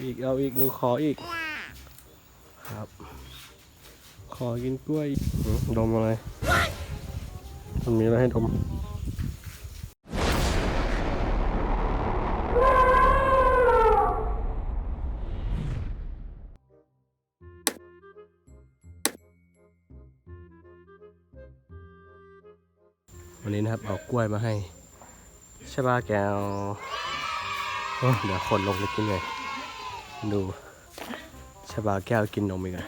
อีกหนูขออีกครับขอกินกล้วยดมอะไรมันมีอะไรให้ดมวันนี้นะครับเอากล้วยมาให้ใช่ป่ะแกวเดี๋ยวคนลงไปกินเลยดูชาบาแก้วกินนมอีกอ่ะ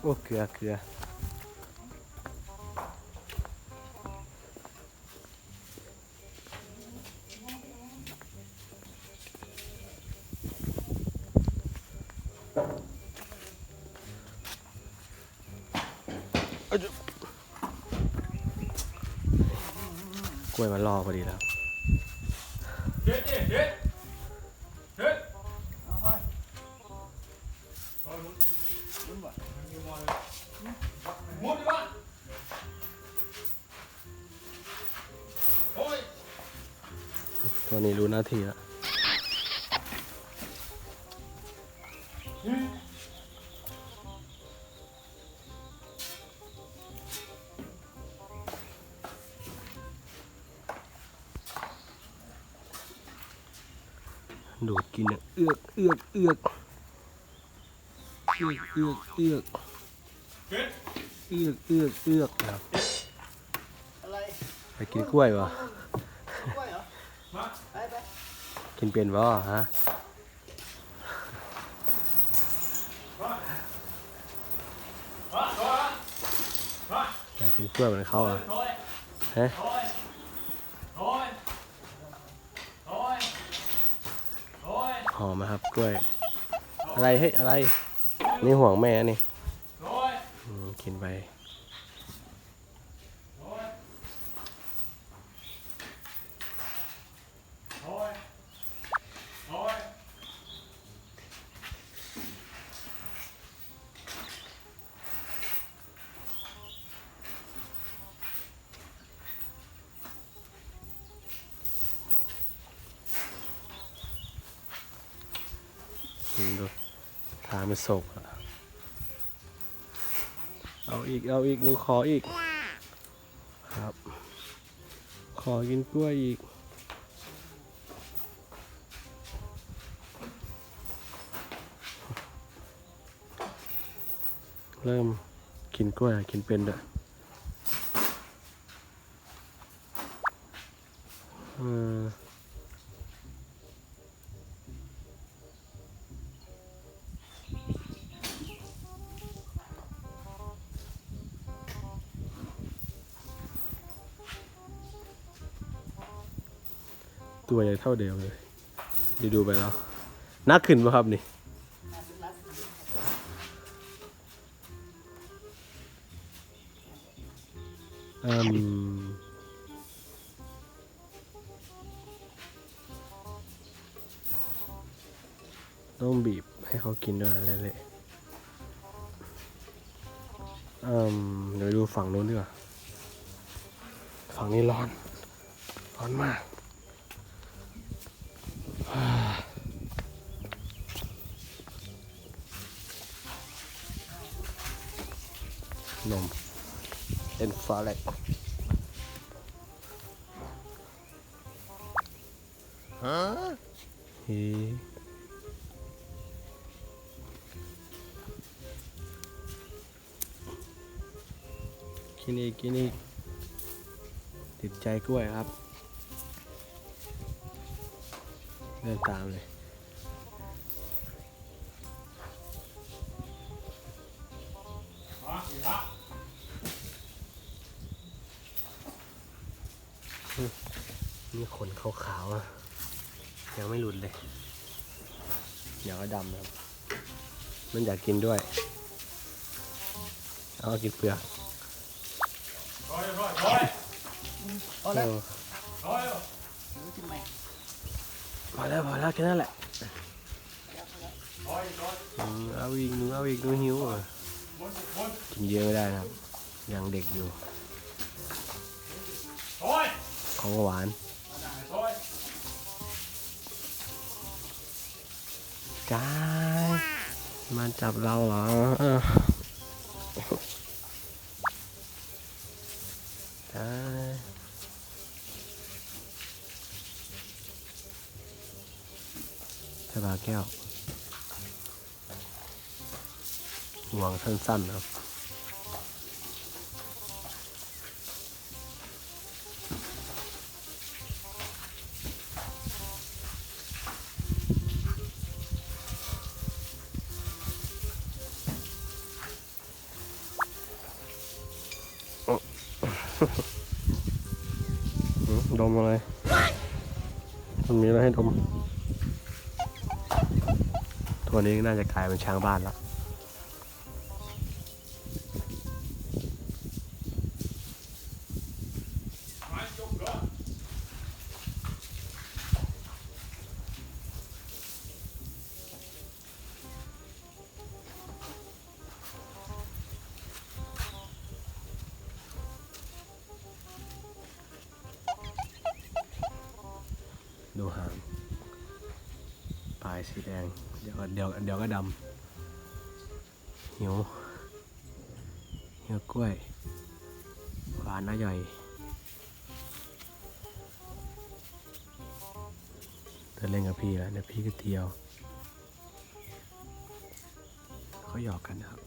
โอ้เกลืออกล้วยมาล่อพอดีแล้วเด็ดมุดดิวะโอ้ยตัวนี้รู้หน้าที่แล้วดูดกินเอือกครับไปกินกล้วยวะกินเป็นวะฮะอยากกินกล้วยเหมือนเขาอ่ะฮะหอมไหมครับกล้วยอะไรเฮ้ยอะไรนี่ห่วงแม่นี่กินไปดูทาไม่โศกเอาอีกหนูขออีกครับขอกินกล้วยอีกเริ่มกินกล้วยกินเป็นด้วยตัวใหญ่เท่าเดิมเลยดูไปแล้วนักขึ้นป่ะครับนี่ต้องบีบให้เขากินด้วยเละเดี๋ยวดูฝั่งโน้นดีกว่าฝั่งนี้ร้อนมากนมเอ็นฟาเล็กฮะกินอีกติดใจกล้วยครับเดินตามเลยนี่ขนขาวๆอ่ะยังไม่หลุดเลยเดี๋ยวก็ดำนะครับมันอยากกินด้วยเอากินเปลือกพอแล้วแค่นั้นแหละเอาอีกหนูหิวอ่ะกินเยอะไม่ได้นะครับยังเด็กอยู่ของหวาน จ้ายมาจับเราเหรอจ้ายชะบาแก้วห่วงสั้นๆครับดมอะไรมันมีอะไรให้ดมตัวนี้น่าจะกลายเป็นช้างบ้านแล้วดูหางปลายสีแดงเดี๋ยวก็ดำหิวกล้วยหวานน่าย่อยเธอเล่นกับพี่แล้วเดี๋ยวพี่ก็เที่ยวเขาหยอกกันนะครับ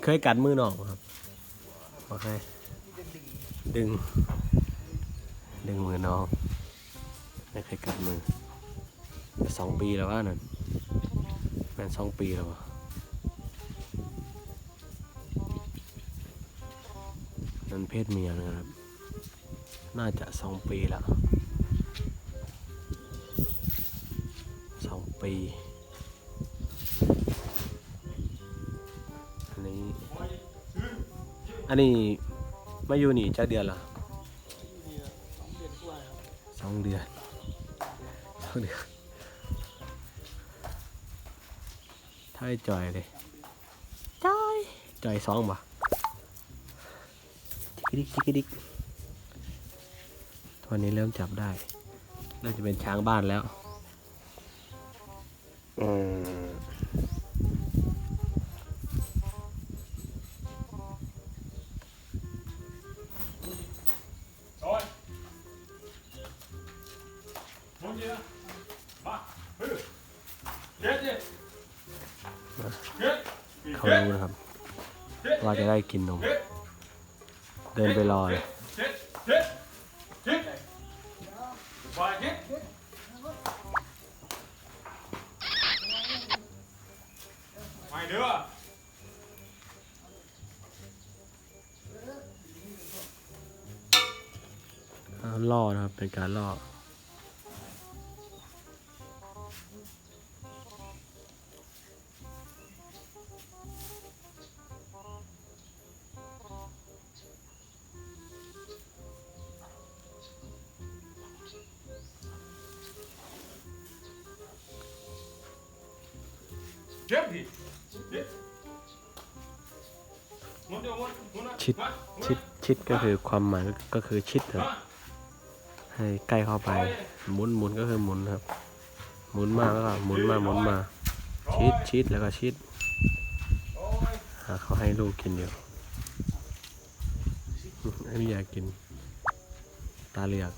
เคยกัดมือหนองครับโอเคดึงมือน้องไม่เคยกัดมือแต่2 ปีแล้วว่านั่นแม่น2 ปีแล้ววะนั่นเพศเมียนะครับน่าจะ2 ปีแล้ว2 ปีอันนี้มาอยู่นี่จะเดือนละ2 เดือนถ้าให้จอยเลยจอย2ป่ะจิกดิกตอนนี้เริ่มจับได้เริ่มจะเป็นช้างบ้านแล้วเขารู้นะครับว่าจะได้กินนมเดินไปรอเลยไม่เด้อล่อนะครับเป็นการล่อชิดก็คือความหมายก็คือชิดครับให้ใกล้เข้าไปหมุนก็คือหมุนครับหมุนมาแล้วก็หมุนมาชิดแล้วก็ชิดเขาให้ลูกกินอยู่ไม่อยากกินตาเหลือก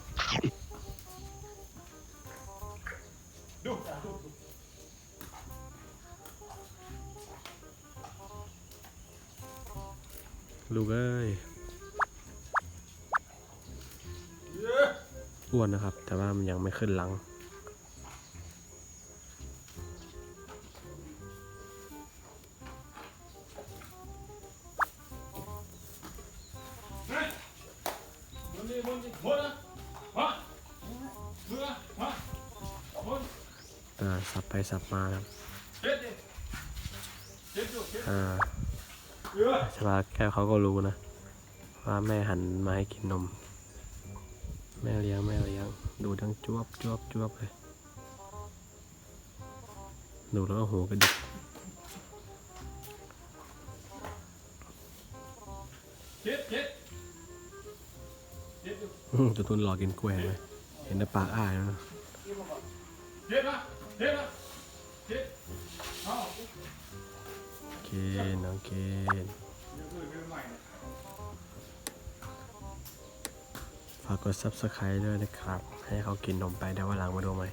ลูกเอ้ยอ้วนนะครับแต่ว่ามันยังไม่ขึ้นหลังสับไปสับมาครับชบาแก้วเขาก็รู้นะว่าแม่หันมาให้กินนมแม่เลี้ยงดูทั้งจวบเลยดูแล้วก็หูกระดิกเจ็ด ตัวตุนรอกินกล้วยเลยเห็นแต่ปากอ้ายนะ เด็ดนะเด็ดนะเด็ดเอา เกนน้องเกน เดี๋ยวอื่นใหม่ ฝากกด subscribe ด้วยนะครับ ให้เขากินนมไปเดี๋ยววันหลังมาดูไหม